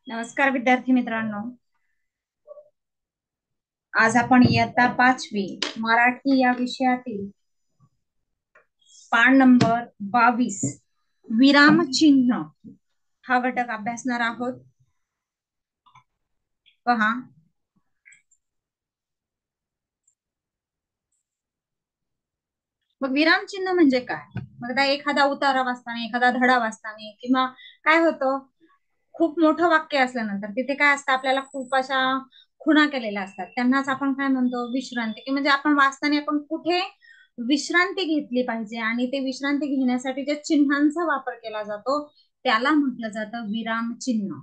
नमस्कार विद्यार्थी मित्रांनो. आज आपण इयत्ता 5वी मराठी या विषयातील पान नंबर 22 विराम चिन्ह हा घटक अभ्यासणार आहोत. पहा, मग विराम चिन्ह म्हणजे काय? मग आता एखादा उतारा वाचताना, एखादा धडा वाचताना किंवा काय होतं, खूप मोठं वाक्य असल्यानंतर तिथे काय असतं, आपल्याला खूप अशा खुणा केलेल्या असतात. त्यांनाच आपण काय म्हणतो, विश्रांती. की म्हणजे आपण वाचताना आपण कुठे विश्रांती घेतली पाहिजे आणि ते विश्रांती घेण्यासाठी ज्या चिन्हांचा वापर केला जातो त्याला म्हटलं जातं विराम चिन्ह.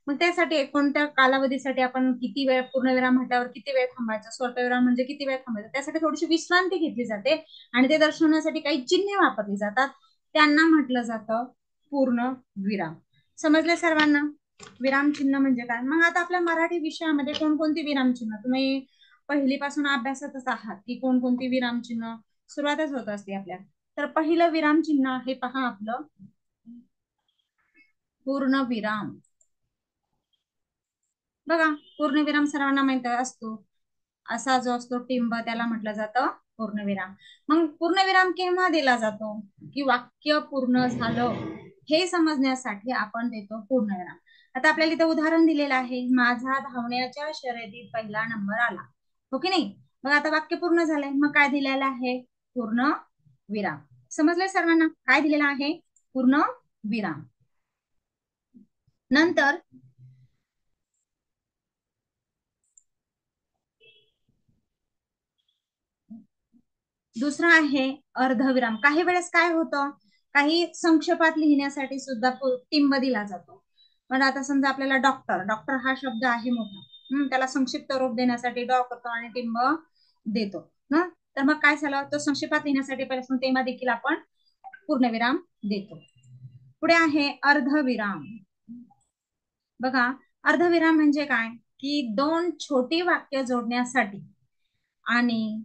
मग त्यासाठी कोणत्या कालावधीसाठी आपण किती वेळ, पूर्णविराम म्हटल्यावर किती वेळ थांबायचं, स्वल्पविराम म्हणजे किती वेळ थांबायचं, त्यासाठी थोडीशी विश्रांती घेतली जाते आणि ते दर्शवण्यासाठी काही चिन्हे वापरली जातात. त्यांना म्हटलं जातं पूर्ण विराम. समजले सर्वांना विराम चिन्ह म्हणजे काय? मग आता आपल्या मराठी विषयामध्ये कोणकोणती विराम चिन्ह तुम्ही पहिलीपासून अभ्यासातच आहात की कोणकोणती विराम चिन्ह सुरुवातच होत असते आपल्या. तर पहिलं विराम चिन्ह आहे, पहा, आपलं पूर्ण विराम. बघा, पूर्णविराम सर्वांना माहित असतो. असा जो असतो टिंब त्याला म्हटलं जातं पूर्णविराम. मग पूर्णविराम केव्हा दिला जातो? की वाक्य पूर्ण झालं हे समजण्यासाठी आपण देतो पूर्णविराम. आता आपल्याला इथं उदाहरण दिलेलं आहे, माझा धावण्याच्या शर्यतीत पहिला नंबर आला. हो की नाही? मग आता वाक्य पूर्ण झालंय, मग काय दिलेलं आहे? पूर्ण विराम. समजलंय सर्वांना काय दिलेलं आहे? पूर्ण विराम. नंतर दुसरा आहे अर्धविराम. काही वेळेस काय होतं, काही संक्षेपात लिहिण्यासाठी सुद्धा टिंब दिला जातो. पण आता समजा आपल्याला डॉक्टर, डॉक्टर हा शब्द आहे मोठा, त्याला संक्षिप्त रूप देण्यासाठी डॉ करतो आणि टिंब देतो ना. तर मग काय झालं, तो संक्षेपात लिहिण्यासाठी पासून तेव्हा देखील आपण पूर्णविराम देतो. पुढे आहे अर्धविराम. बघा, अर्धविराम म्हणजे काय, की दोन छोटी वाक्य जोडण्यासाठी आणि,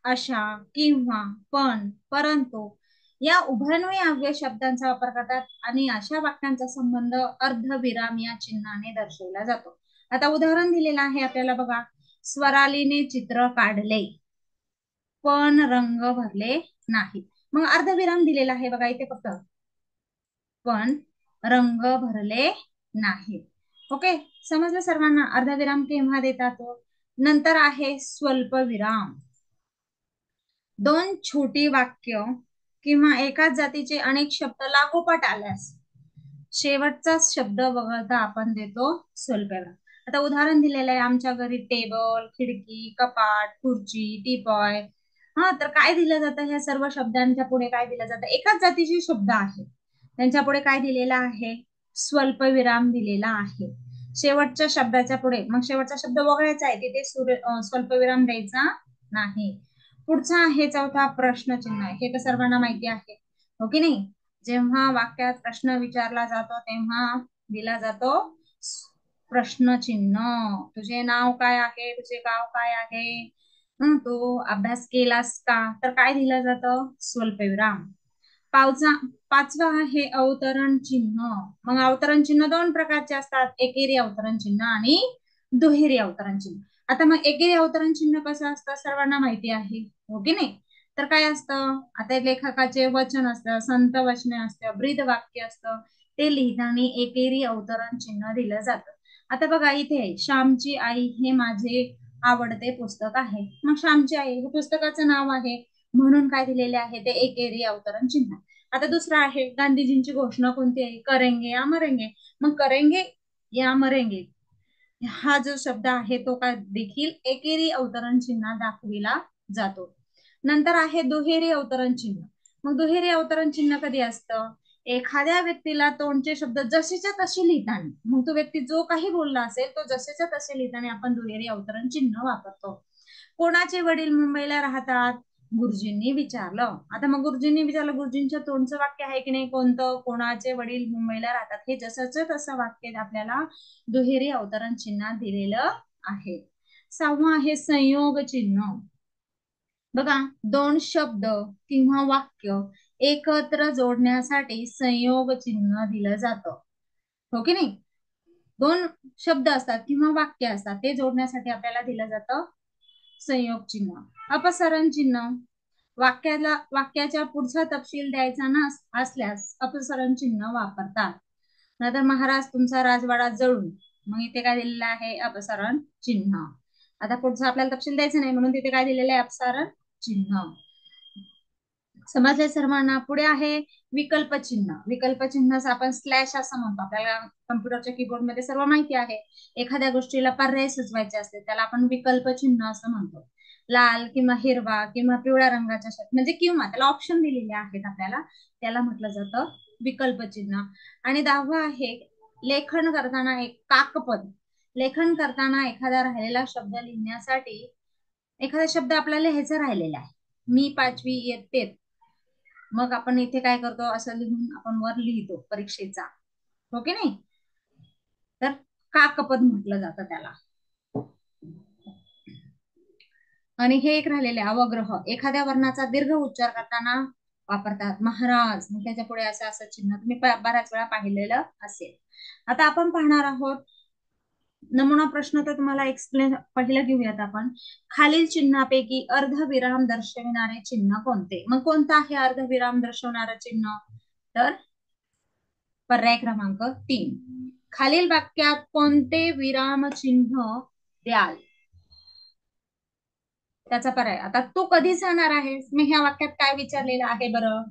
अशा, किंवा, पण, परंतु या उभयन्वयी अव्यय शब्दांचा वापर करतात आणि अशा वाक्यांचा संबंध अर्धविराम या चिन्हाने दर्शवला जातो. आता उदाहरण दिलेलं आहे आपल्याला, बघा, स्वरालीने चित्र काढले पण रंग भरले नाही. मग अर्धविराम दिलेला आहे बघा इथे फक्त, पण रंग भरले नाही. ओके, समजलं सर्वांना अर्धविराम केव्हा देतात? नंतर आहे स्वल्पविराम. दोन छोटी वाक्य किंवा एकाच जातीचे अनेक शब्द लागोपाठ आल्यास शेवटचा शब्द वगळता आपण देतो स्वल्पविराम. आता उदाहरण दिलेलं आहे, आमच्या घरी टेबल, खिडकी, कपाट, खुर्ची, टीपॉय. हा, तर काय दिलं जातं, ह्या सर्व शब्दांच्या पुढे काय दिलं जातं? एकाच जातीचे शब्द आहेत, त्यांच्या पुढे काय दिलेला आहे? स्वल्पविराम दिलेला आहे. शेवटच्या शब्दाच्या पुढे, मग शेवटचा शब्द वगळायचा आहे, तिथे स्वल्पविराम द्यायचा नाही. पुढचा आहे चौथा प्रश्नचिन्ह. हे तर सर्वांना माहिती आहे, हो की नाही? जेव्हा वाक्यात प्रश्न विचारला जातो तेव्हा दिला जातो प्रश्नचिन्ह. तुझे नाव काय आहे, तुझे गाव काय आहे, तो अभ्यास केलास का, तर काय दिलं जातं? स्वल्पविराम. पाचवा आहे अवतरण चिन्ह. मग अवतरण चिन्ह दोन प्रकारचे असतात, एकेरी अवतरण चिन्ह आणि दुहेरी अवतरण चिन्ह. आता मग एकेरी अवतरण चिन्ह कसं असतं सर्वांना माहिती आहे, हो की नाही? तर काय असतं, आता लेखकाचे वचन असतं, संत वचने असतं, ब्रीद वाक्य असतं, ते लिहिताना एकेरी अवतरण चिन्ह दिलं जातं. आता बघा इथे, श्यामची आई हे माझे आवडते पुस्तक आहे. मग श्यामची आई हे पुस्तकाचं नाव आहे म्हणून काय दिलेले आहे? ते एकेरी अवतरण चिन्ह. आता दुसरा आहे, गांधीजींची घोषणा कोणती आहे? करेंगे या मरेंगे. मग करेंगे या मरेंगे हा जो शब्द आहे तो काय देखील एकेरी अवतरण चिन्ह दाखविला जातो. नंतर आहे दुहेरी अवतरण चिन्ह. मग दुहेरी अवतरण चिन्ह कधी असतं? एखाद्या व्यक्तीला तोंडचे शब्द जसेच्या तसे लिहिताना, मग तो व्यक्ती जो काही बोलला असेल तो जसेच्या तसे लिहिताना आपण दुहेरी अवतरण चिन्ह वापरतो. कोणाचे वडील मुंबईला राहतात? गुरुजींनी विचारलं. आता मग गुरुजींनी विचारलं, गुरुजींच्या तोंडचं वाक्य आहे की नाही कोणतं? कोणाचे वडील मुंबईला राहतात, हे जसंच तसं वाक्य आपल्याला दुहेरी अवतरण चिन्ह दिलेलं आहे. सहावं आहे संयोग चिन्ह. बघा, दोन शब्द किंवा वाक्य एकत्र जोडण्यासाठी संयोग चिन्ह दिलं जातं, हो की नाही? दोन शब्द असतात किंवा वाक्य असतात, ते जोडण्यासाठी आपल्याला दिलं जातं संयोग चिन्ह. अपसरण चिन्ह, वाक्याच्या पुढचा तपशील द्यायचा असल्यास अपसरण चिन्ह वापरतात. नाहीतर महाराज तुमचा राजवाडा जळून, मग इथे काय दिलेलं आहे? अपसरण चिन्ह. आता पुढचा आपल्याला तपशील द्यायचं नाही म्हणून तिथे काय दिलेलं आहे? अपसरण चिन्ह. समजले सर्वांना? पुढे आहे विकल्प चिन्ह. विकल्प चिन्ह आपण स्लॅश असं म्हणतो, आपल्याला कम्प्युटरच्या कीबोर्ड मध्ये सर्व माहिती आहे. एखाद्या गोष्टीला पर्याय सुचवायचे असते त्याला आपण विकल्प चिन्ह असं म्हणतो. लाल किंवा हिरवा किंवा पिवळ्या रंगाच्या शब्द म्हणजे किंवा त्याला ऑप्शन दिलेले आहेत आपल्याला, त्याला म्हटलं जातं विकल्प चिन्ह. आणि 10वा आहे लेखन करताना एक काकपद. लेखन करताना एखादा राहिलेला शब्द लिहिण्यासाठी, एखादा शब्द आपल्याला लिहायचा राहिलेला आहे, मी 5वी इयत्तेत, मग आपण इथे काय करतो? असं लिहून आपण वर लिहितो परीक्षेचा, हो की नाही? तर काकपद म्हटलं जातं त्याला. आणि हे एक राहिलेले अवग्रह, एखाद्या वर्णाचा दीर्घ उच्चार करताना वापरतात. महाराज, मग त्याच्या पुढे असं असं चिन्ह तुम्ही बऱ्याच वेळा पाहिलेलं असेल. आता आपण पाहणार आहोत नमुना प्रश्न. तर तुम्हाला एक्सप्लेन पहिलं घेऊयात आपण. खालील चिन्हापैकी अर्धविराम दर्शविणारे चिन्ह कोणते? मग कोणतं आहे अर्धविराम दर्शवणारं चिन्ह? तर पर्याय क्रमांक 3. खालील वाक्यात कोणते विराम चिन्ह द्याल? त्याचा पर्याय. आता तू कधी जाणार आहेस? मी ह्या वाक्यात काय विचारलेलं आहे बरं?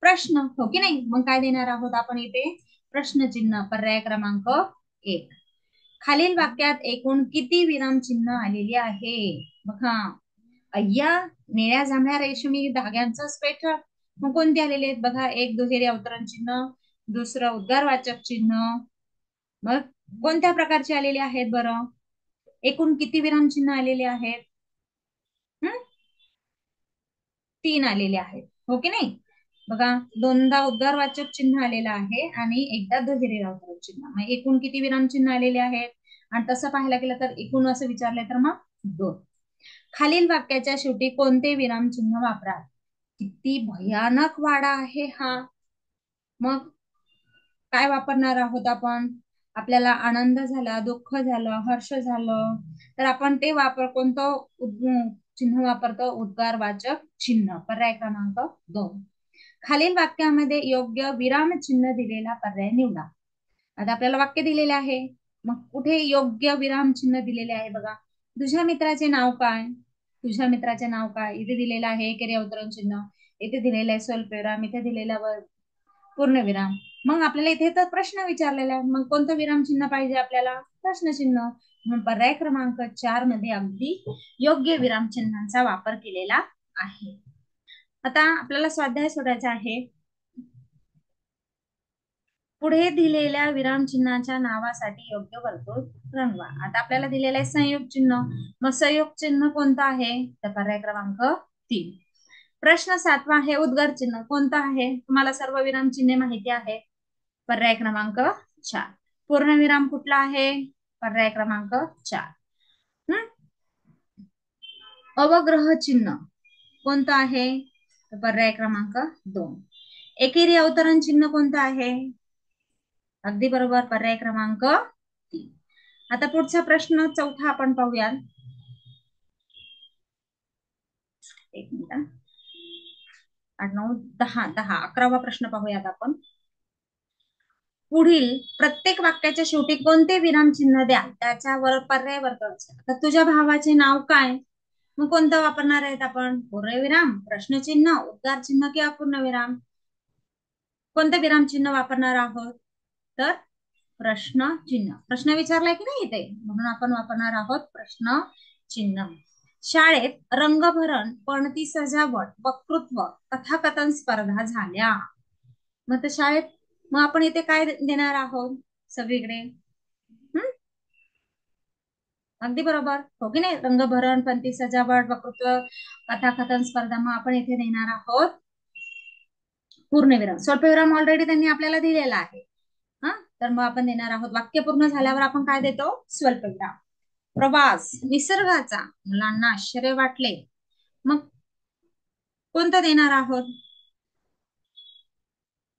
प्रश्न, हो की नाही? मग काय देणार आहोत आपण इथे? प्रश्नचिन्ह. पर्याय क्रमांक 1. खालील वाक्यात एकूण किती विरामचिन्ह आलेली आहे? बघा, अय्या निळ्या जांभळ्या रेशमी धाग्यांचं स्वेटर, मग कोणते आलेले आहेत? बघा, एक दुहेरी अवतरण चिन्ह, दुसरं उद्गारवाचक चिन्ह. मग कोणत्या प्रकारचे आलेले आहेत बरं? एकूण किती विरामचिन्ह आलेले आहेत? 3 आलेले आहेत, हो की नाही? बघा, दोनदा उद्गारवाचक चिन्ह आलेलं आहे आणि एकदा दुहेरी अवतरण चिन्ह. मग एकूण किती विरामचिन्ह आलेले आहेत? आणि तसं पाहायला गेलं तर एकूण असं विचारलंय तर मग 2. खालील वाक्याच्या शेवटी कोणते विरामचिन्ह वापराल? किती भयानक वाडा आहे हा. मग काय वापरणार आहोत आपण? आपल्याला आनंद झाला, दुःख झालं, हर्ष झालं, तर आपण ते कोणतं चिन्ह वापरतो? उद्गारवाचक चिन्ह. पर्याय क्रमांक 2. खालील वाक्यामध्ये योग्य विराम चिन्ह दिलेला पर्याय निवडा. आता आपल्याला वाक्य दिलेले आहे, मग कुठे योग्य विराम चिन्ह दिलेले आहे? बघा, तुझ्या मित्राचे नाव काय? तुझ्या मित्राचे नाव काय? इथे दिलेलं आहे एकेरी अवतरण चिन्ह, इथे दिलेलं आहे स्वल्पविराम, इथे दिलेला पूर्णविराम. मग आपल्याला इथे तर प्रश्न विचारलेला आहे, मग कोणतं विराम चिन्ह पाहिजे आपल्याला? प्रश्नचिन्ह. म्हणून पर्याय क्रमांक 4 मध्ये अगदी योग्य विराम चिन्हांचा वापर केलेला आहे. आता आपल्याला स्वाध्याय सोडायचा आहे. पुढे दिलेल्या विरामचिन्हाच्या नावासाठी योग्य वर्तुळ रंगवा. आता आपल्याला दिलेलं आहे संयोग चिन्ह, मग संयोग चिन्ह कोणतं आहे? तर पर्याय क्रमांक 3. प्रश्न 7वा आहे उद्गार चिन्ह, कोणतं आहे? तुम्हाला सर्व विराम चिन्हे माहिती आहे. पर्याय क्रमांक 4. पूर्णविराम कुठला आहे? पर्याय क्रमांक 4. अवग्रह चिन्ह कोणतं आहे? पर्याय क्रमांक 2. एकेरी अवतरण चिन्ह कोणतं आहे? अगदी बरोबर, पर्याय क्रमांक 3. आता पुढचा प्रश्न 4था आपण पाहूयात. एक मिनिट, 8 9 10 11वा प्रश्न पाहूयात आपण. पुढील प्रत्येक वाक्याच्या शेवटी कोणते विराम चिन्ह द्या, त्याच्यावर पर्याय वर्तवायचे. आता तुझ्या भावाचे नाव काय? मग कोणतं वापरणार आहेत आपण? पूर्णविराम, प्रश्नचिन्ह, उद्गार चिन्ह किंवा पूर्णविराम? कोणतं विराम चिन्ह वापरणार आहोत? तर प्रश्न चिन्ह. प्रश्न विचारलाय की नाही इथे, म्हणून आपण वापरणार आहोत प्रश्न चिन्ह. शाळेत रंगभरण, पणती सजावट, वक्तृत्व, कथाकथन स्पर्धा झाल्या. मग शाळेत, मग आपण इथे काय देणार आहोत? सगळीकडे अगदी बरोबर, हो की नाही? रंगभरण, पणती सजावट, वक्तृत्व, कथाकथन स्पर्धा. मग आपण इथे देणार आहोत पूर्णविराम. स्वल्पविराम ऑलरेडी त्यांनी आपल्याला दिलेला आहे. तर मग आपण देणार आहोत, वाक्य पूर्ण झाल्यावर आपण काय देतो? स्वल्पविराम. प्रवास निसर्गाचा, मुलांना आश्चर्य वाटले, मग कोणतं देणार आहोत?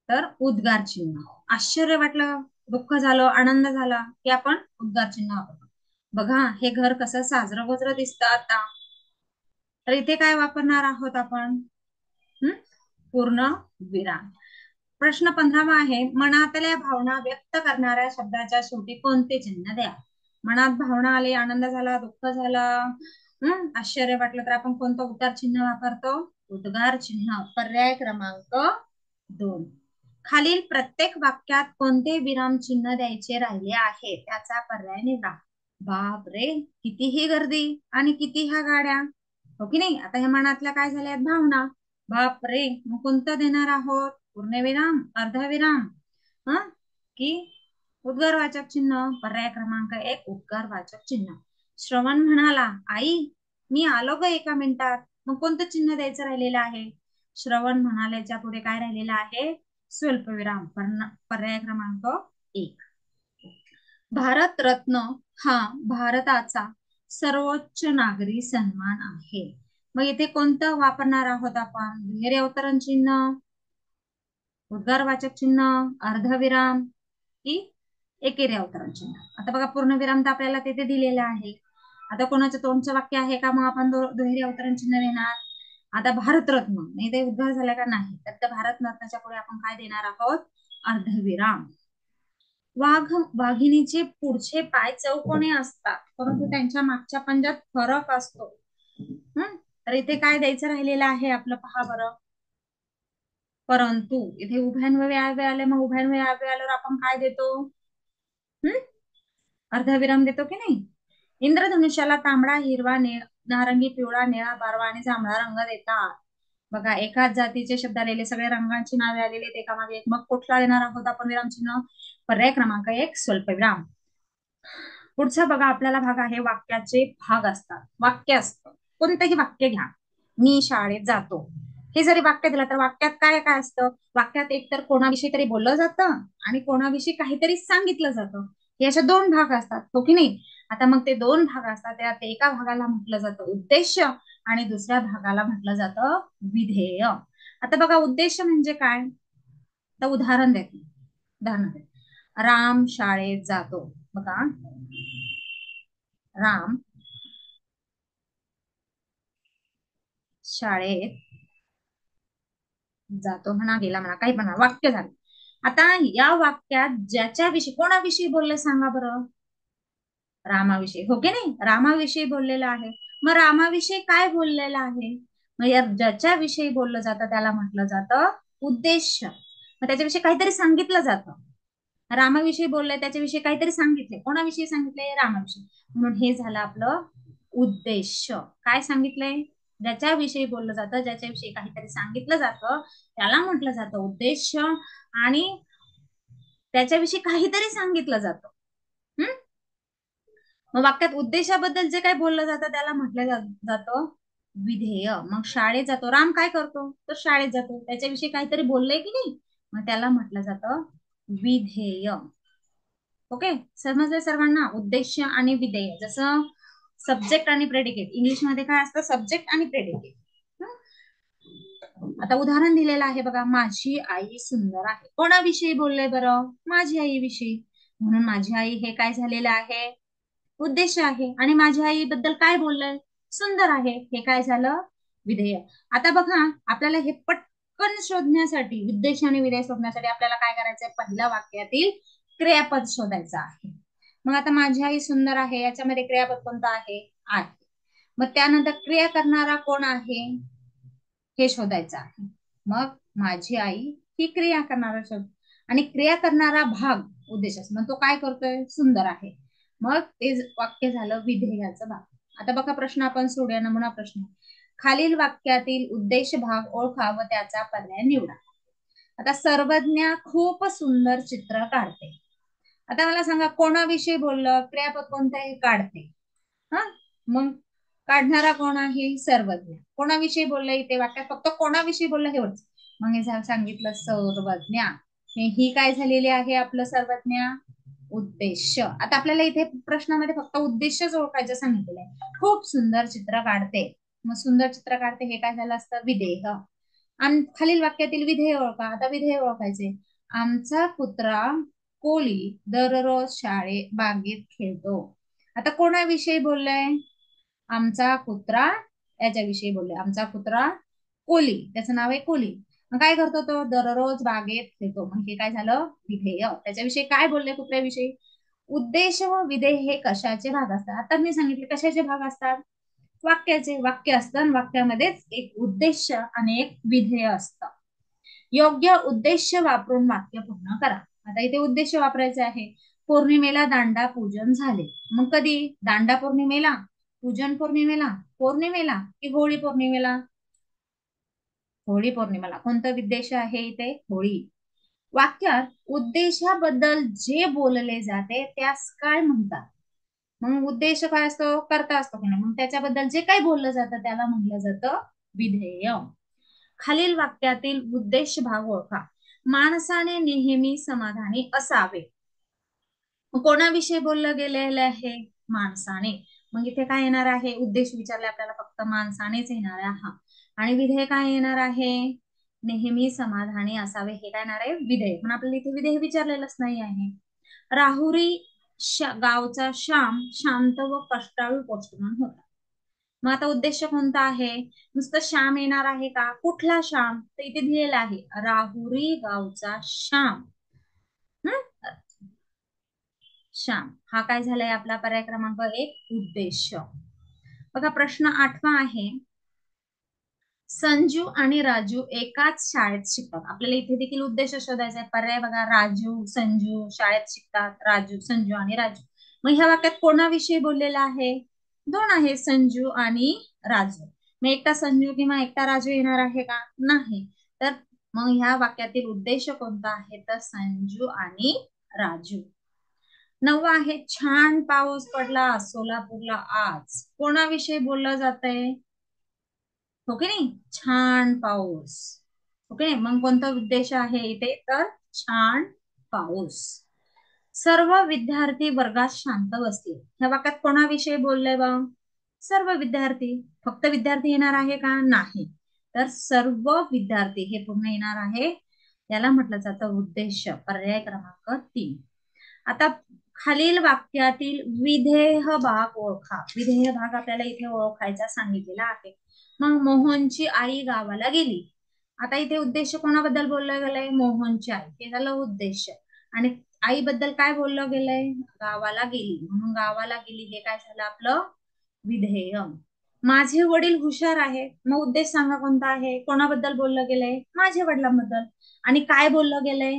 तर उद्गार चिन्ह. आश्चर्य वाटलं, दुःख झालं, आनंद झाला की आपण उद्गार चिन्ह वापरतो. बघा हे घर कसं साजरं वज्र दिसतं आता. तर इथे काय वापरणार आहोत आपण? पूर्ण विराम. प्रश्न 15वा आहे, मनातल्या भावना व्यक्त करणाऱ्या शब्दाच्या शेवटी कोणते चिन्ह द्या? मनात भावना आली, आनंद झाला, दुःख झाला, आश्चर्य वाटलं तर आपण कोणतं उद्गार चिन्ह वापरतो? उद्गार चिन्ह. पर्याय क्रमांक 2. खालील प्रत्येक वाक्यात कोणते विराम चिन्ह द्यायचे राहिले आहे त्याचा पर्याय निवडा. बाप रे, कितीही गर्दी आणि किती ह्या गाड्या, हो की नाही? आता ह्या मनातल्या काय झाल्यात? भावना. बाप रे, मग कोणतं देणार आहोत? पूर्णविराम, अर्धविराम, हा की उद्गारवाचक चिन्ह? पर्याय क्रमांक 1 उद्गारवाचक चिन्ह. श्रवण म्हणाला, आई मी आलो ग एका मिनिटात. मग कोणतं चिन्ह द्यायचं राहिलेलं आहे? श्रवण म्हणाल्याच्या पुढे काय राहिलेलं आहे? स्वल्पविराम. पर्याय क्रमांक 1. भारतरत्न हा भारताचा सर्वोच्च नागरी सन्मान आहे. मग इथे कोणतं वापरणार आहोत आपण? दुहेरी अवतरण चिन्ह, उद्गारवाचक चिन्ह, अर्धविराम की एकेरी अवतरण चिन्ह? आता बघा पूर्णविराम तर आपल्याला तिथे दिलेला आहे. आता कोणाचं तोंडचं वाक्य आहे का मग आपण दुहेरी अवतरण चिन्ह देणार? आता भारतरत्न नाही ते उद्गार झाला का नाही, तर त्या भारतरत्नाच्या पुढे आपण काय देणार आहोत? अर्धविराम. वाघिणीचे पुढचे पाय चौकोनी असतात परंतु त्यांच्या मागच्या पंजात फरक असतो. तर इथे काय द्यायचं राहिलेलं आहे आपलं? पहा बरं. परंतु इथे उभ्यान्वये आवे आले, मग उभ्यान्वये आवे आल्यावर आपण काय देतो? अर्धविराम देतो की नाही? इंद्रधनुष्याला तांबडा, हिरवा, नारंगी, पिवळा, निळा, बारवा आणि जांभळा रंग देतात. बघा एकाच जातीचे शब्द आलेले, सगळे रंगांची नावे आलेली आहेत एकामागे एक. मग कुठला देणार आहोत आपण विराम चिन्ह? पर्याय क्रमांक 1 स्वल्पविराम. पुढचा बघा आपल्याला भाग आहे, वाक्याचे भाग असतात. वाक्य असतं, कोणतंही वाक्य घ्या. मी शाळेत जातो, हे जरी वाक्य दिलं तर वाक्यात काय काय असतं? वाक्यात एकतर कोणाविषयी तरी बोललं जातं आणि कोणाविषयी काहीतरी सांगितलं जातं. हे असे दोन भाग असतात, हो की नाही? आता मग ते दोन भाग असतात, त्यात एका भागाला म्हटलं जातं उद्देश आणि दुसऱ्या भागाला म्हटलं जातं विधेय. आता बघा उद्देश म्हणजे काय? तर उदाहरण देते. राम शाळेत जातो. बघा राम शाळेत जातो, म्हणा गेला म्हणा, काही म्हणा, वाक्य झालं. आता या वाक्यात ज्याच्याविषयी कोणाविषयी बोलले सांगा बरं? रामाविषयी, हो की नाही? रामाविषयी बोललेलं आहे. मग रामाविषयी काय बोललेलं आहे? मग या ज्याच्याविषयी बोललं जातं त्याला म्हटलं जातं उद्देश. मग त्याच्याविषयी काहीतरी सांगितलं जातं. रामाविषयी बोलले, त्याच्याविषयी काहीतरी सांगितले. कोणाविषयी सांगितले? रामाविषयी. म्हणून हे झालं आपलं उद्देश. काय सांगितलंय? ज्याच्याविषयी बोललं जातं, ज्याच्याविषयी काहीतरी सांगितलं जातं त्याला म्हटलं जातं उद्देश, आणि त्याच्याविषयी काहीतरी सांगितलं जातं. मग वाक्यात उद्देशाबद्दल जे काही बोललं जातं त्याला म्हटलं जातं विधेय. मग शाळेत जातो, राम काय करतो? तर शाळेत जातो, त्याच्याविषयी काहीतरी बोललंय की नाही, मग त्याला म्हटलं जातं विधेय. ओके, समजलं सर्वांना? उद्देश आणि विधेय. जसं सब्जेक्ट आणि प्रेडिकेट, इंग्लिशमध्ये काय असतं? सब्जेक्ट आणि प्रेडिकेट. आता उदाहरण दिलेलं आहे बघा, माझी आई सुंदर आहे. कोणाविषयी बोललंय बरं? माझी आई विषयी. म्हणून माझी आई हे काय झालेलं आहे? उद्देश आहे. आणि माझ्या आईबद्दल काय बोललंय? सुंदर आहे. हे काय झालं? विधेय. आता बघा आपल्याला हे पटकन शोधण्यासाठी, उद्देश आणि विधेय शोधण्यासाठी आपल्याला काय करायचंय? पहिल्या वाक्यातील क्रियापद शोधायचं आहे. मग आता माझी आई सुंदर आहे, याच्यामध्ये क्रियापद कोणतं आहे? आहे. मग त्यानंतर क्रिया करणारा कोण आहे हे शोधायचं आहे. मग माझी आई ही क्रिया करणारा शब्द, आणि क्रिया करणारा भाग उद्देश, मग तो काय करतोय? सुंदर आहे. मग ते वाक्य झालं विधेयाचं भाग. आता बघा प्रश्न आपण सोडूया. नमुना प्रश्न, खालील वाक्यातील उद्देश भाग ओळखा व त्याचा पर्याय निवडा. आता सर्वज्ञा खूप सुंदर चित्र काढते. आता मला सांगा कोणाविषयी बोललं? क्रियापद कोणतं आहे? काढते. हा, मग काढणारा कोण आहे? सर्वज्ञ. कोणाविषयी बोललं इथे वाक्यात? फक्त कोणाविषयी बोललं हेच. मग हे सांगितलं सर्वज्ञ. ही काय झालेली आहे आपलं? सर्वज्ञ. उद्देश. आता आपल्याला इथे प्रश्नामध्ये फक्त उद्देशच ओळखायचं सांगितलेलं आहे. खूप सुंदर चित्र काढते, मग सुंदर चित्र काढते हे काय झालं असतं? विधेय. आणि खालील वाक्यातील विधेय ओळखा. आता विधेय ओळखायचे. आमचा कुत्रा कोली दररोज बागेत खेळतो. आता कोणाविषयी बोललंय? आमचा कुत्रा याच्याविषयी बोलले. आमचा कुत्रा कोली, त्याचं नाव आहे कोली. मग काय करतो तो? दररोज बागेत खेळतो. मग हे काय झालं? विधेय. त्याच्याविषयी काय बोलले? कुत्र्याविषयी. उद्देश व विधेय हे कशाचे भाग असतात? आता मी सांगितले कशाचे भाग असतात? वाक्याचे. वाक्य असतं आणि वाक्यामध्येच एक उद्देश आणि एक विधेय असतं. योग्य उद्देश वापरून वाक्य पूर्ण करा. आता इथे उद्देश वापरायचे आहे. पौर्णिमेला दांडा पूजन झाले. मग कधी? दांडा पौर्णिमेला, पूजन पौर्णिमेला, पौर्णिमेला की होळी पौर्णिमेला? होळी पौर्णिमेला. कोणतं उद्देश आहे इथे? होळी. वाक्यात उद्देशाबद्दल जे बोलले जाते त्यास काय म्हणतात? मग उद्देश काय असतो? कर्ता असतो की नाही? मग त्याच्याबद्दल जे काही बोललं जातं त्याला म्हटलं जातं विधेय. खालील वाक्यातील उद्देश भाग ओळखा. माणसाने नेहमी समाधानी असावे. कोणाविषयी बोललं गेलेलं आहे? माणसाने. मग इथे काय येणार आहे? उद्देश विचारले आपल्याला फक्त माणसानेच येणार आहे हा. आणि विधेय काय येणार आहे? नेहमी समाधानी असावे. हे काय येणार आहे? विधेय. पण आपल्याला इथे विधेय विचारलेलंच नाही आहे. राहुरी गावचा श्याम शांत व कष्टाळू पोस्टमन होता. मग आता उद्देश कोणता आहे? नुसतं श्याम येणार आहे का? कुठला श्याम? तर इथे दिलेला आहे राहुरी गावचा श्याम. श्याम हा काय झालाय आपला पर्याय क्रमांक 1 उद्देश. बघा प्रश्न 8वा आहे. संजू आणि राजू एकाच शाळेत शिकतात. आपल्याला इथे देखील उद्देश शोधायचा आहे. पर्याय बघा, राजू संजू शाळेत शिकतात. राजू, संजू आणि राजू. मग ह्या वाक्यात कोणाविषयी बोललेला आहे? दोन आहे, संजू आणि राजू. मग एकटा संजू किंवा एकटा राजू येणार आहे का? नाही. तर मग ह्या वाक्यातील उद्देश कोणता आहे? तर संजू आणि राजू. 9वा आहे. छान पाऊस पडला सोलापूरला आज. कोणाविषयी बोललं जातंय? हो की नाही? छान पाऊस. ओके. मग कोणता उद्देश आहे इथे? तर छान पाऊस. सर्व विद्यार्थी वर्गात शांत बसतील. ह्या वाक्यात कोणाविषयी बोललंय बा? सर्व विद्यार्थी. फक्त विद्यार्थी येणार आहे का? नाही. तर सर्व विद्यार्थी हे पूर्ण येणार आहे. याला म्हटलं जातं उद्देश. पर्याय क्रमांक 3. आता खालील वाक्यातील विधेय भाग ओळखा. विधेय भाग आपल्याला इथे ओळखायचा सांगितलेला आहे. मग मोहनची आई गावाला गेली. आता इथे उद्देश कोणाबद्दल बोललं गेलंय? मोहनची आई. हे झालं उद्देश. आणि आईबद्दल काय बोललं गेलंय? गावाला गेली. म्हणून गावाला गेली हे काय झालं आपलं? विधेय. माझे वडील हुशार आहेत. मग उद्देश सांगा कोणता आहे? कोणाबद्दल बोललं गेलंय? माझ्या वडिलांबद्दल. आणि काय बोललं गेलंय?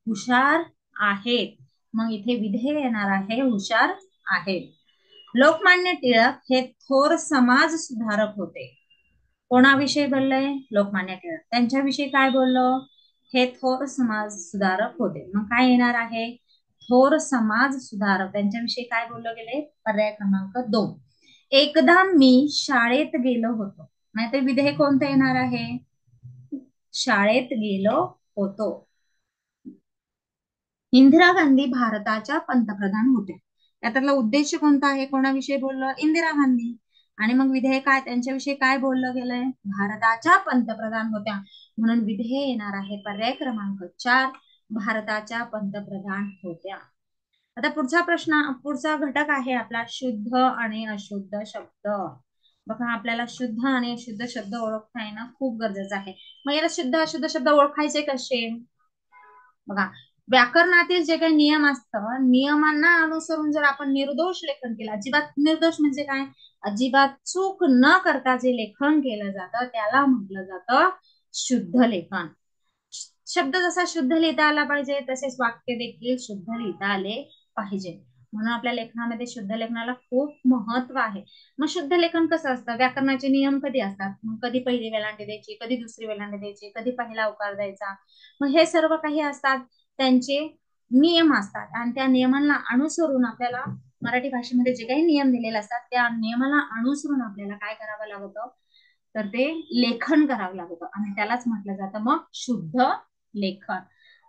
हुशार आहेत. मग इथे विधेय येणार आहे हुशार आहेत. लोकमान्य टिळक हे थोर समाज सुधारक होते. कोणाविषयी बोललंय? लोकमान्य टिळक. त्यांच्याविषयी काय बोललो? हे थोर समाज सुधारक होते. मग काय येणार आहे? थोर समाज सुधारक. त्यांच्याविषयी काय बोललं गेले? पर्याय क्रमांक 2. एकदा मी शाळेत गेलो होतो. नाहीतर विधेय कोणतं येणार आहे? शाळेत गेलो होतो. इंदिरा गांधी भारताच्या पंतप्रधान होत्या. यातला उद्देश कोणता आहे? कोणाविषयी बोललं? इंदिरा गांधी. आणि मग विधेय काय? त्यांच्याविषयी काय बोललं गेलंय? भारताच्या पंतप्रधान होत्या. म्हणून विधेय येणार आहे पर्याय क्रमांक 4. भारताच्या पंतप्रधान होत्या. आता पुढचा घटक आहे आपला शुद्ध आणि अशुद्ध शब्द. बघा आपल्याला शुद्ध आणि अशुद्ध शब्द ओळखता येणं खूप गरजेचं आहे. मग याला शुद्ध अशुद्ध शब्द ओळखायचे कसे? बघा व्याकरणातील जे काही नियम असतात, नियमांना अनुसरून जर आपण निर्दोष लेखन केलं, अजिबात निर्दोष म्हणजे काय? अजिबात चूक न करता जे लेखन केलं जातं त्याला म्हटलं जातं शुद्ध लेखन. शब्द जसा शुद्ध लिहिता आला पाहिजे तसेच वाक्य देखील शुद्ध लिहिता आले पाहिजे. म्हणून आपल्या लेखनामध्ये शुद्ध लेखनाला खूप महत्व आहे. मग शुद्ध लेखन कसं असतं? व्याकरणाचे नियम कधी असतात? मग कधी पहिली वेलांटी द्यायची, कधी दुसरी वेलांटी द्यायची, कधी पहिला उकार द्यायचा. मग हे सर्व काही असतात त्यांचे नियम असतात आणि त्या नियमांना अनुसरून आपल्याला मराठी भाषेमध्ये जे काही नियम दिलेले असतात त्या नियमाला अनुसरून आपल्याला काय करावं लागतं? तर ते लेखन करावं लागतं आणि त्यालाच म्हटलं जातं मग शुद्ध लेखन.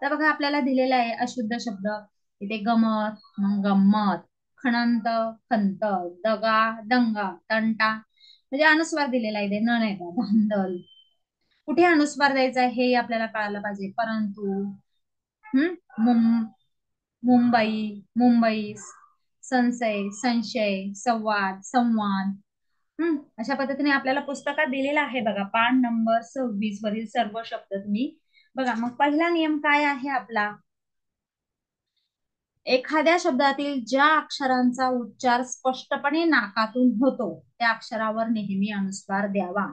तर बघा आपल्याला दिलेला आहे अशुद्ध शब्द. इथे गमत, मग गंमत, खणंत, खंत, दगा, दंगा, तंटा. म्हणजे अनुस्वार दिलेला आहे. न नाही का धांदल. कुठे अनुस्वार द्यायचा हे आपल्याला कळायला पाहिजे. परंतु मुंबई, मुंबई, संशय, संशय, संवाद, संवाद. अशा पद्धतीने आपल्याला पुस्तकात दिलेलं आहे बघा, पान नंबर 26 वरील सर्व शब्द तुम्ही बघा. मग पहिला नियम काय आहे आपला? एखाद्या शब्दातील ज्या अक्षरांचा उच्चार स्पष्टपणे नाकातून होतो त्या अक्षरावर नेहमी अनुस्वार द्यावा.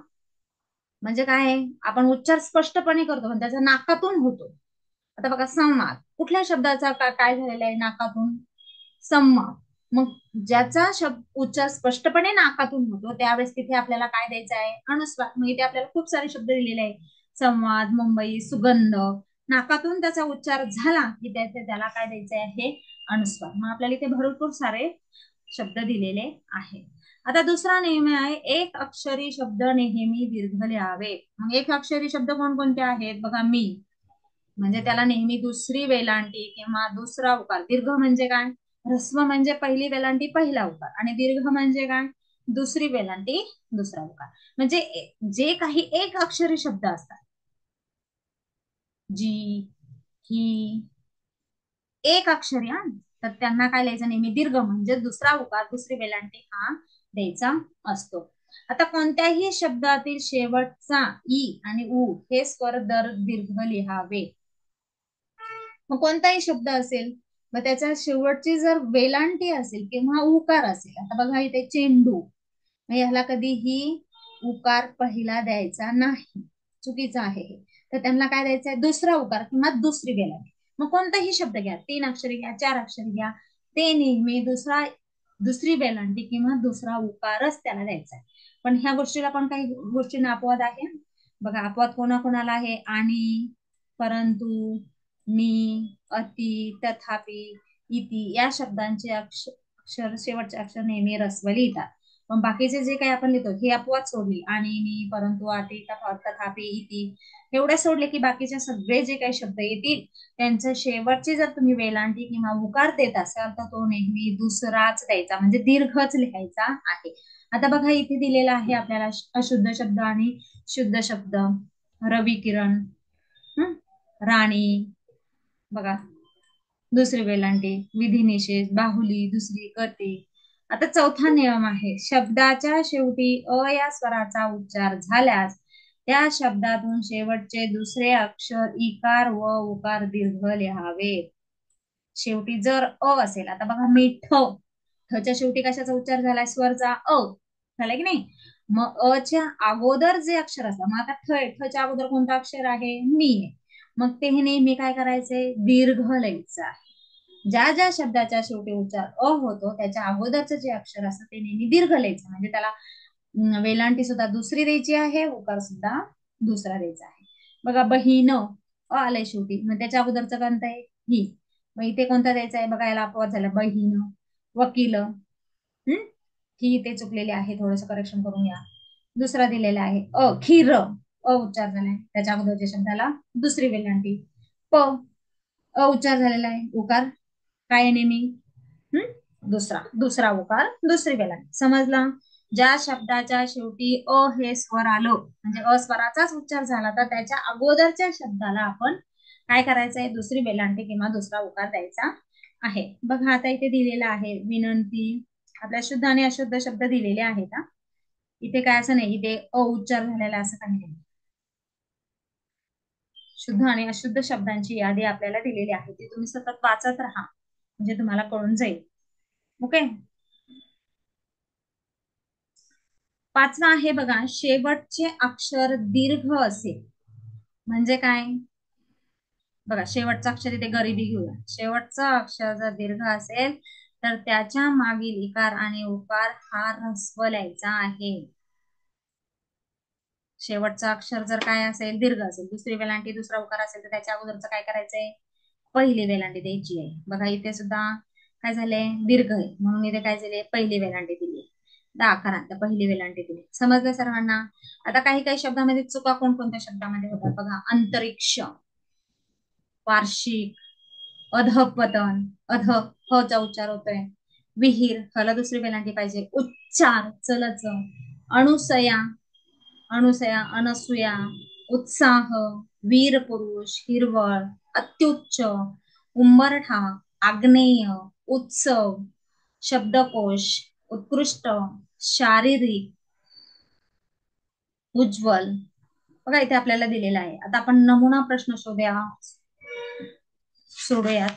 म्हणजे काय आहे? आपण उच्चार स्पष्टपणे करतो पण त्याचा नाकातून होतो. आता बघा, संवाद कुठल्या शब्दाचा काय झालेला आहे नाकातून? संवाद. मग ज्याचा शब्द उच्चार स्पष्टपणे नाकातून होतो त्यावेळेस तिथे आपल्याला काय द्यायचं आहे? अनुस्वार. मग इथे आपल्याला खूप सारे शब्द दिलेले आहे, संवाद, मुंबई, सुगंध. नाकातून त्याचा उच्चार झाला की त्याला काय द्यायचं आहे? अनुस्वार. मग आपल्याला इथे भरपूर सारे शब्द दिलेले आहेत. आता दुसरा नियम आहे, एक अक्षरी शब्द नेहमी दीर्घ लिहावे. मग एक अक्षरी शब्द कोणकोणते आहेत? बघा, मी म्हणजे त्याला नेहमी दुसरी वेलांटी किंवा दुसरा उकार. दीर्घ म्हणजे काय? ह्रस्व म्हणजे पहिली वेलांटी पहिला उकार, आणि दीर्घ म्हणजे काय? दुसरी वेलांटी दुसरा उकार. म्हणजे जे काही एक अक्षरी शब्द असतात, जी, ही, एक अक्षरी, तर त्यांना काय लिहायचं? नेहमी दीर्घ म्हणजे दुसरा उकार, दुसरी वेलांटी हा द्यायचा असतो. आता कोणत्याही शब्दातील शेवटचा ई आणि उ हे स्वर दर दीर्घ लिहावे. मग कोणताही शब्द असेल, मग त्याच्या शेवटची जर वेलांटी असेल किंवा उकार असेल, आता बघा इथे चेंडू, मग याला कधीही उकार पहिला द्यायचा नाही, चुकीचं आहे हे. तर त्यांना काय द्यायचंय? दुसरा उकार किंवा दुसरी वेलांटी. मग कोणताही शब्द घ्या, 3 अक्षरी घ्या, 4 अक्षरी घ्या, ते नेहमी दुसरी वेलांटी किंवा दुसरा उकारच त्याला द्यायचा आहे. पण ह्या गोष्टीला पण काही गोष्टींना अपवाद आहे बघा. अपवाद कोणाकोणाला आहे? आणि, परंतु, मी, अति, तथापि, इति या शब्दांचे अक्षर शेवटचे अक्षर नेहमी ह्रस्व लिहितात. पण बाकीचे जे काही आपण लिहितो हे अपवाद सोडली, आणि, मी, परंतु, अति, तथापि, इति एवढे सोडले की बाकीचे सगळे जे काही शब्द येतील त्यांच्या शेवटची जर तुम्ही वेलांटी किंवा उकार देत असाल तर तो नेहमी दुसराच द्यायचा, म्हणजे दीर्घच लिहायचा आहे. आता बघा इथे दिलेला आहे आपल्याला अशुद्ध शब्द आणि शुद्ध शब्द. रवी किरण, राणी, बघा दुसरी वेलांटी, विधी निषेध, बाहुली, दुसरी, गती. आता चौथा नियम आहे, शब्दाच्या शेवटी अ या स्वराचा उच्चार झाल्यास त्या शब्दातून शेवटचे दुसरे अक्षर इकार व उकार दीर्घ लिहावे. शेवटी जर अ असेल, आता बघा मिठ, च्या शेवटी कशाचा उच्चार झालाय? स्वरचा अ झालाय की नाही? मग अ च्या अगोदर जे अक्षर असतात, मग आता च्या अगोदर कोणतं अक्षर आहे? मी आहे. मग ते नेहमी काय करायचंय? दीर्घ लिहायचं आहे. ज्या ज्या शब्दाच्या शेवटी उच्चार अ होतो त्याच्या अगोदरचं जे अक्षर असतं ते नेहमी दीर्घ लिहायचं, म्हणजे त्याला वेलांटी सुद्धा दुसरी द्यायची आहे, उकार सुद्धा दुसरा द्यायचा आहे. बघा, बहीण, अ आलंय शेवटी, मग त्याच्या अगोदरचं कोणतं आहे? ही. मग इथे कोणता द्यायचा आहे? बघा, याला अपवाद झाला, बहीण. वकील, ही इथे चुकलेली आहे, थोडस करेक्शन करून या. दुसरा दिलेला आहे खीर, अ उच्चार झालाय, त्याच्या अगोदरच्या शब्दाला दुसरी वेलांटी. प, अ उच्चार झालेला आहे, उकार काय आहे नेहमी? दुसरा उकार दुसरी वेलांटी. समजला? ज्या शब्दाच्या शेवटी अ हे स्वर आलो म्हणजे अस्वराचाच उच्चार झाला तर त्याच्या अगोदरच्या शब्दाला आपण काय करायचंय? दुसरी वेलांटी किंवा दुसरा उकार द्यायचा आहे. बघा आता इथे दिलेला आहे विनंती. आपल्या शुद्ध आणि अशुद्ध शब्द दिलेले आहेत. इथे काय असं नाही, इथे अ उच्चार झालेला असं काही नाही. शुद्ध आणि अशुद्ध शब्दांची यादी आपल्याला दिलेली आहे, ती तुम्ही सतत वाचत राहा म्हणजे तुम्हाला कळून जाईल. ओके. पाचवा आहे बघा, शेवटचे अक्षर दीर्घ असेल म्हणजे काय? बघा, शेवटचं अक्षर इथे गरिबी घेऊया. शेवटचं अक्षर जर दीर्घ असेल तर त्याच्या मागील इकार आणि उकार हा ह्रस्व लिहायचा आहे. शेवटचं अक्षर जर काय असेल? दीर्घ असेल, दुसरी वेलांटी दुसरा उकार असेल तर त्याच्या अगोदरचं काय करायचंय? पहिली वेलांटी द्यायची आहे. बघा इथे सुद्धा काय झालंय? दीर्घ आहे म्हणून इथे काय झाले? पहिली वेलांटी दिली. आकारांत पहिली वेलांटी दिली. समजलं सर्वांना? आता काही काही शब्दामध्ये चुका कोणकोणत्या शब्दामध्ये होतात बघा. अंतरिक्ष, वार्षिक, अधपतन, अध ह चा उच्चार होतोय. विहीर, हला दुसरी वेलांटी पाहिजे. उच्चार, चलच. अणुसया, अनसूया, उत्साह, वीर पुरुष, हिरवळ, अत्युच्च, उंबरठा, आग्नेय, उत्सव, शब्दकोश, उत्कृष्ट, शारीरिक, उज्ज्वल. बघा इथे आपल्याला दिलेला आहे. आता आपण नमुना प्रश्न सोडूयात.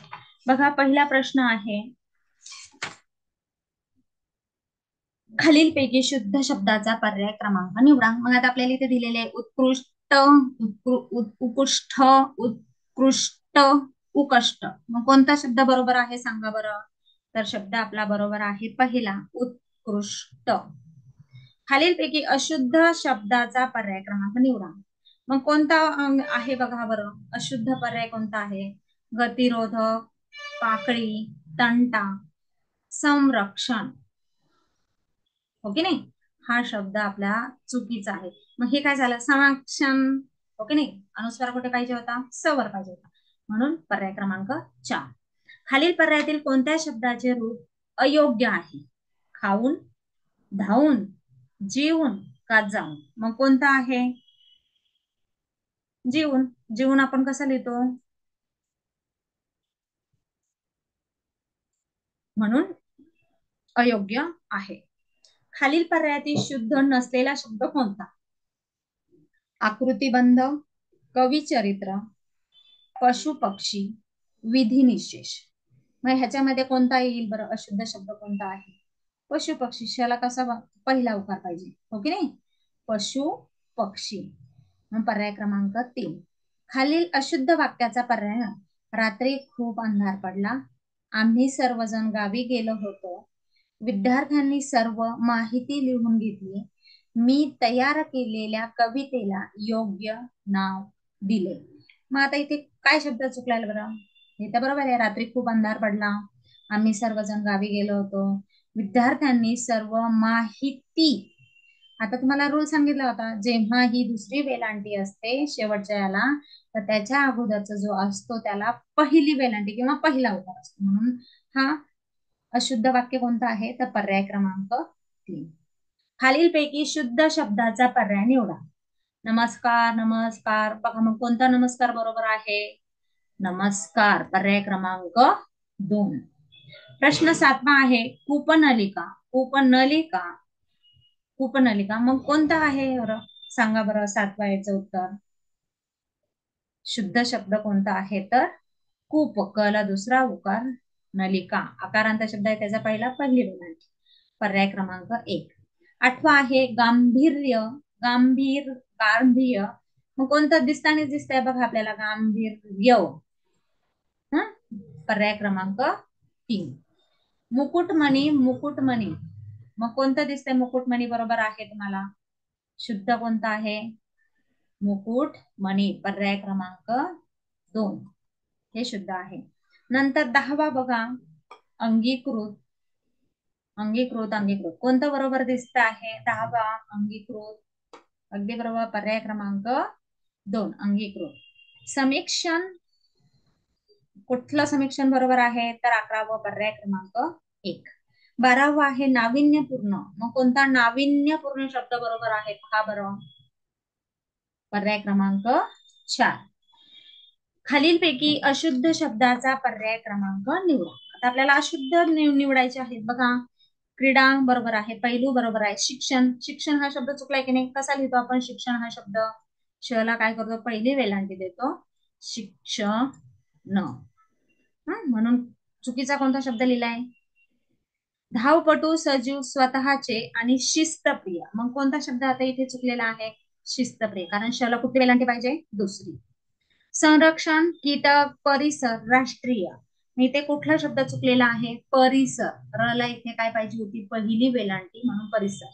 बघा पहिला प्रश्न आहे, खालीलपैकी शुद्ध शब्दाचा पर्याय क्रमांक निवडा. मग आता आपल्याला इथे दिलेले आहे उत्कृष्ट, उत्कृष्ट, उत्कृष्ट, उकष्ट. मग कोणता शब्द बरोबर आहे सांगा बरं. तर शब्द आपला बरोबर आहे पहिला, उत्कृष्ट. खालीलपैकी अशुद्ध शब्दाचा पर्याय क्रमांक निवडा. मग कोणता आहे बघा बरं. अशुद्ध पर्याय कोणता आहे. गतिरोधक, पाकळी, तंटा, संरक्षण. हो की नाही. हा शब्द आपला चुकीचा आहे. मग हे काय झालं, संरक्षण. हो की नाही. अनुस्वार कुठे पाहिजे होता, सवर पाहिजे होता. म्हणून पर्याय क्रमांक 4. खालील पर्यायातील कोणत्या शब्दाचे रूप अयोग्य आहे. खाऊन, धावून, जीवन का जाऊन. मग कोणता आहे, जीवन. जीवन आपण कसं लिहितो, म्हणून अयोग्य आहे. खालील पर्यायातील शुद्ध नसलेला शब्द कोणता. आकृतिबंध, कविचरित्र, पशु पक्षी, विधिनिषेध. मग ह्याच्यामध्ये कोणता येईल बरं. अशुद्ध शब्द कोणता आहे. पशु पक्षी. शाला कसा पहिला उकार पाहिजे. हो की नाही. पशु पक्षी. मग पर्याय क्रमांक 3. खालील अशुद्ध वाक्याचा पर्याय. रात्री खूप अंधार पडला, आम्ही सर्वजण गावी गेलो होतो, विद्यार्थ्यांनी सर्व माहिती लिहून घेतली, मी तयार केलेल्या कवितेला योग्य नाव दिले. मग आता इथे काय शब्द चुकलाय बरं. हे तर बरोबर आहे. रात्री खूप अंधार पडला, आम्ही सर्वजण गावी गेलो होतो, विद्यार्थ्यांनी सर्व माहिती. आता तुम्हाला रूल सांगितला होता, जेव्हा ही दुसरी वेलांटी असते शेवटच्या याला, तर त्याच्या अगोदरचा जो असतो त्याला पहिली वेलांटी किंवा पहिला उकार असतो. म्हणून हा अशुद्ध वाक्य कोणता आहे, तर पर्याय क्रमांक 3. खालीलपैकी शुद्ध शब्दाचा पर्याय निवडा. नमस्कार, नमस्कार. बघा मग कोणता नमस्कार बरोबर आहे. नमस्कार. पर्याय क्रमांक 2. प्रश्न 7वा आहे, कूपनलिका. कूपनलिका, कूपनलिका. मग कोणता आहे बरं सांगा बरं. 7वा याचं उत्तर. शुद्ध शब्द कोणता आहे, तर कूप. कला दुसरा उकार, नलिका आकारांत शब्द आहे, त्याचा पहिली वेलांटी. पर्याय क्रमांक 1. 8वा आहे गांभीर्य. गांभीर्य. मग कोणतं दिसताना दिसतंय बघा आपल्याला, गांभीर्य. पर्याय क्रमांक 3. मुकुटमणी. मुकुटमणी. मग कोणतं दिसतंय मुकुटमणी बरोबर आहे तुम्हाला. शुद्ध कोणता आहे, मुकुटमणी. पर्याय क्रमांक 2 हे शुद्ध आहे. नंतर 10वा बघा, अंगीकृत. अंगीकृत, अंगीकृत. कोणतं बरोबर दिसत आहे. 10वा अंगीकृत. अगदी बरोबर. पर्याय क्रमांक 2 अंगीकृत. समीक्षण. कुठलं समीक्षण बरोबर आहे, तर 11वा. पर्याय क्रमांक 1. 12वा आहे नाविन्यपूर्ण. मग कोणता नाविन्यपूर्ण शब्द बरोबर आहे पहा बरं. पर्याय क्रमांक 4. खालीलपैकी अशुद्ध शब्दाचा पर्याय क्रमांक निवडा. आता आपल्याला अशुद्ध निवडायचे आहेत बघा. क्रीडा बरोबर आहे, पैलू बरोबर आहे, शिक्षण. शिक्षण हा शब्द चुकलाय की नाही. कसा लिहितो आपण शिक्षण हा शब्द. ला काय करतो, पहिली वेलांटी देतो, शिक्षण. म्हणून चुकीचा कोणता शब्द लिहिलाय. धावपटू, सजीव, स्वतःचे आणि शिस्तप्रिय. मग कोणता शब्द आता इथे चुकलेला आहे, शिस्तप्रिय. कारण शला कुठली वेलांटी पाहिजे, दुसरी. संरक्षण, कीटक, परिसर, राष्ट्रीय. इथे कुठला शब्द चुकलेला आहे, परिसर. रला इथे काय पाहिजे होती, पहिली वेलांटी, म्हणून परिसर.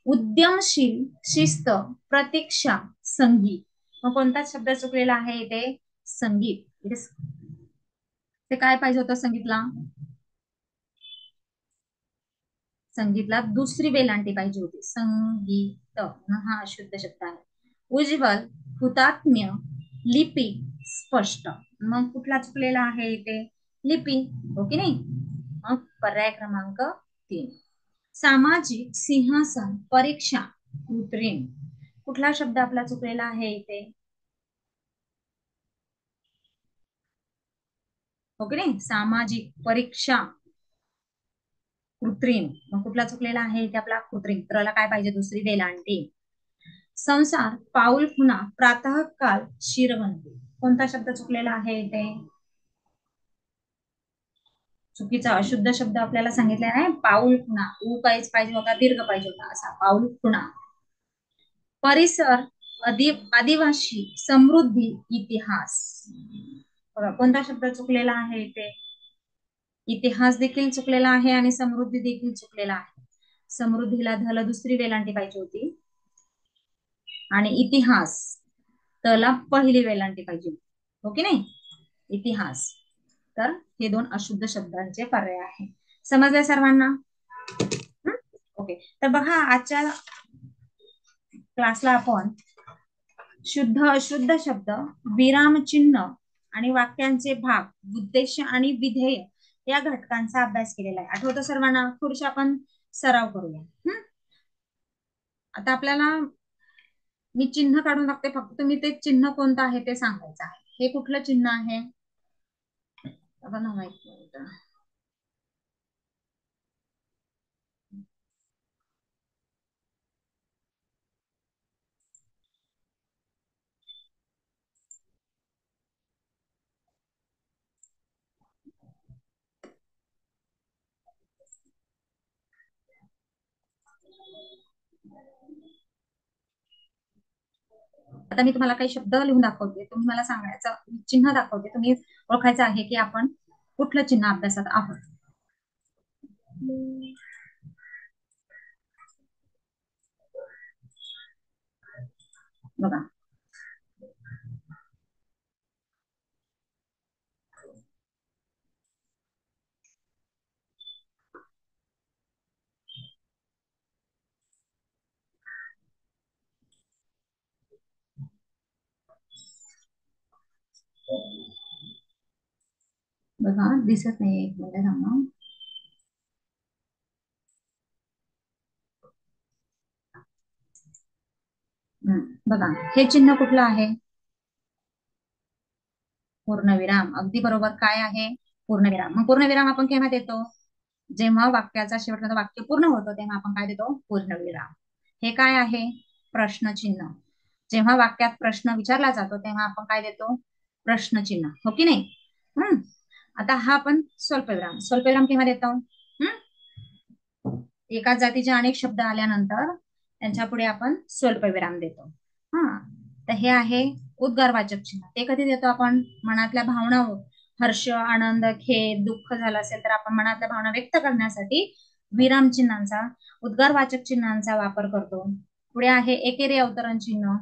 उद्यमशील, शिस्त, प्रतीक्षा, संगीत. मग कोणता शब्द चुकलेला आहे इथे, संगीत. ते काय पाहिजे होतं संगीतला, संगीतला दुसरी वेलांटी पाहिजे होती, संगीत. हा अशुद्ध शब्द आहे. उज्ज्वल, हुतात्म्य, लिपी, स्पष्ट. मग कुठला चुकलेला आहे इथे, लिपी. हो की नाही. मग पर्याय क्रमांक 3. सामाजिक, सिंहासन, परीक्षा, कृत्रिम. कुठला शब्द आपला चुकलेला आहे इथे. हो की नाही. सामाजिक, परीक्षा, कृत्रिम. मग कुठला चुकलेला आहे ते आपला कृत्रिम. तर काय पाहिजे, दुसरी वेलांटी. संसार, पाऊल खुणा, प्रातःकाल, शिरवंती. कोणता शब्द चुकलेला आहे इथे? चुकीचा अशुद्ध शब्द आपल्याला सांगितलेला आहे, पाऊल खुणा. ऊ काहीच पाहिजे होता, दीर्घ पाहिजे होता, असा पाऊल खुणा. परिसर, आदिवासी, समृद्धी, इतिहास. बघा कोणता शब्द चुकलेला आहे इथे? इतिहास देखील चुकलेला आहे आणि समृद्धी देखील चुकलेला आहे. समृद्धीला धल दुसरी वेलांटी पाहिजे होती आणि इतिहास तला पहिली वेलांटी पाहिजे होती. हो की नाही. इतिहास. तर हे दोन अशुद्ध शब्दांचे पर्याय आहे. समजले सर्वांना? ओके. तर बघा आजच्या क्लासला आपण शुद्ध अशुद्ध शब्द, विरामचिन्ह आणि वाक्यांचे भाग, उद्देश आणि विधेय या घटकांचा अभ्यास केलेला आहे. आठवतं सर्वांना? थोडीशी आपण सराव करूया. आता आपल्याला मी चिन्ह काढून टाकते, फक्त तुम्ही ते चिन्ह कोणतं आहे ते सांगायचं आहे. हे कुठलं चिन्ह आहे? बघा ना, माहित नाही. आता मी तुम्हाला काही शब्द लिहून दाखवते, तुम्ही मला सांगायचं, चिन्ह दाखवते, तुम्ही ओळखायचं आहे की आपण कुठलं चिन्ह अभ्यासात आहोत. बघा बघा दिसत नाही, एक मिनिट थांबा. बघा हे चिन्ह कुठलं आहे? पूर्णविराम. अगदी बरोबर. काय आहे? पूर्णविराम. मग पूर्णविराम आपण केव्हा देतो? जेव्हा वाक्याचा शेवटचं वाक्य पूर्ण होतं तेव्हा आपण काय देतो? पूर्णविराम. हे काय आहे? प्रश्नचिन्ह. जेव्हा वाक्यात प्रश्न विचारला जातो तेव्हा आपण काय देतो? प्रश्नचिन्ह. हो की नाही. आता हा आपण स्वल्पविराम. स्वल्पविराम केव्हा देतो? एकाच जातीचे अनेक शब्द आल्यानंतर त्यांच्या पुढे आपण स्वल्पविराम देतो. तर हे आहे उद्गारवाचक चिन्ह. ते कधी देतो आपण? मनातल्या भावना, हर्ष, आनंद, खेद, दुःख झालं असेल तर आपण मनातल्या भावना व्यक्त करण्यासाठी विराम चिन्हांचा, उद्गारवाचक चिन्हांचा वापर करतो. पुढे आहे एकेरी अवतरण चिन्ह.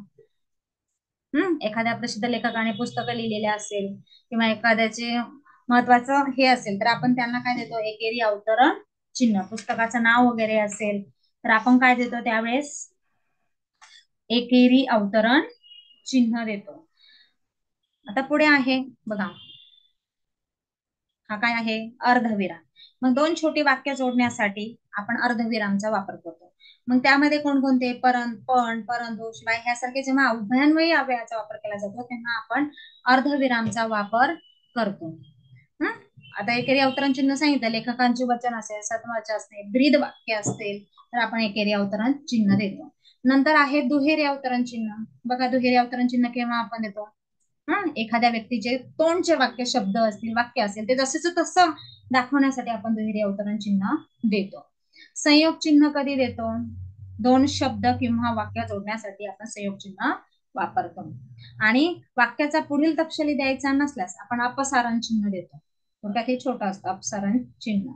एखाद्या प्रसिद्ध लेखकाने पुस्तकं लिहिलेले असेल किंवा एखाद्याचे महत्वाचं हे असेल तर आपण त्यांना काय देतो? एकेरी अवतरण चिन्ह. पुस्तकाचं नाव वगैरे असेल तर आपण काय देतो त्यावेळेस? एकेरी अवतरण चिन्ह देतो. आता पुढे आहे बघा, हा काय आहे? अर्धविराम. मग दोन छोटी वाक्य जोडण्यासाठी आपण अर्धविरामचा वापर करतो. मग त्यामध्ये कोणकोणते? पण, परंतु, शिवाय ह्यासारखे जेव्हा उभयान्वयी अव्ययाचा वापर केला जातो तेव्हा आपण अर्धविरामचा वापर करतो. आता एकेरी अवतरण चिन्ह सांगितलं, लेखकांचे वचन असेल, सद्वाच असते, ब्रीद वाक्य असतील तर आपण एकेरी अवतरण चिन्ह देतो. नंतर आहे दुहेरी अवतरण चिन्ह. बघा दुहेरी अवतरण चिन्ह केव्हा आपण देतो? एखाद्या व्यक्तीचे तोंडचे वाक्य, शब्द असतील, वाक्य असेल ते जसेच तसं दाखवण्यासाठी आपण दुहेरी अवतरण चिन्ह देतो. संयोग चिन्ह कधी देतो? दोन शब्द किंवा वाक्य जोडण्यासाठी आपण संयोग चिन्ह वापरतो. आणि वाक्याचा पुढील तपशिली द्यायचा नसल्यास आपण अपसारण चिन्ह देतो. थोडक्यात हे छोटं असतं अपसारण चिन्ह.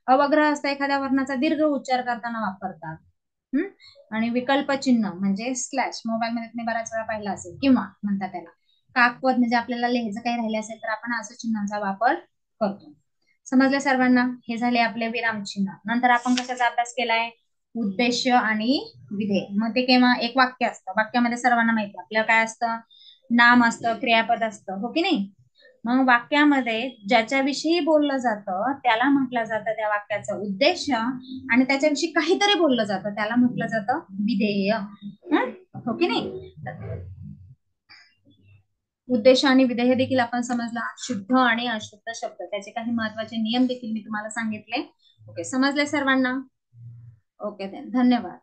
अवग्रह असतं, एखाद्या वर्णाचा दीर्घ उच्चार करताना वापरतात. आणि विकल्प चिन्ह म्हणजे स्लॅश. मोबाईल मध्ये तुम्ही बऱ्याच वेळा पाहिला असेल, किंवा म्हणतात त्याला. काकपद म्हणजे आपल्याला लिहायचं काही राहिले असेल तर आपण असं चिन्हांचा वापर करतो. समजले सर्वांना? हे झाले आपले विराम चिन्ह. नंतर आपण कशाचा अभ्यास केलाय? उद्देश आणि विधेय. मग ते केव्हा? एक वाक्य असतं, वाक्यामध्ये सर्वांना माहिती आपल्याला काय असतं? नाम असतं, क्रियापद असतं, हो की नाही. मग वाक्यामध्ये ज्याच्याविषयी बोललं जातं त्याला म्हटलं जातं त्या वाक्याचा उद्देश, आणि त्याच्याविषयी काहीतरी बोललं जातं त्याला म्हटलं जातं विधेय. हो की नाही. उद्देश आणि विधेय देखील आपण समजला. शुद्ध आणि अशुद्ध शब्द त्याचे काही महत्वाचे नियम देखील मी तुम्हाला सांगितले. ओके, समजले सर्वांना? ओके, धन्यवाद.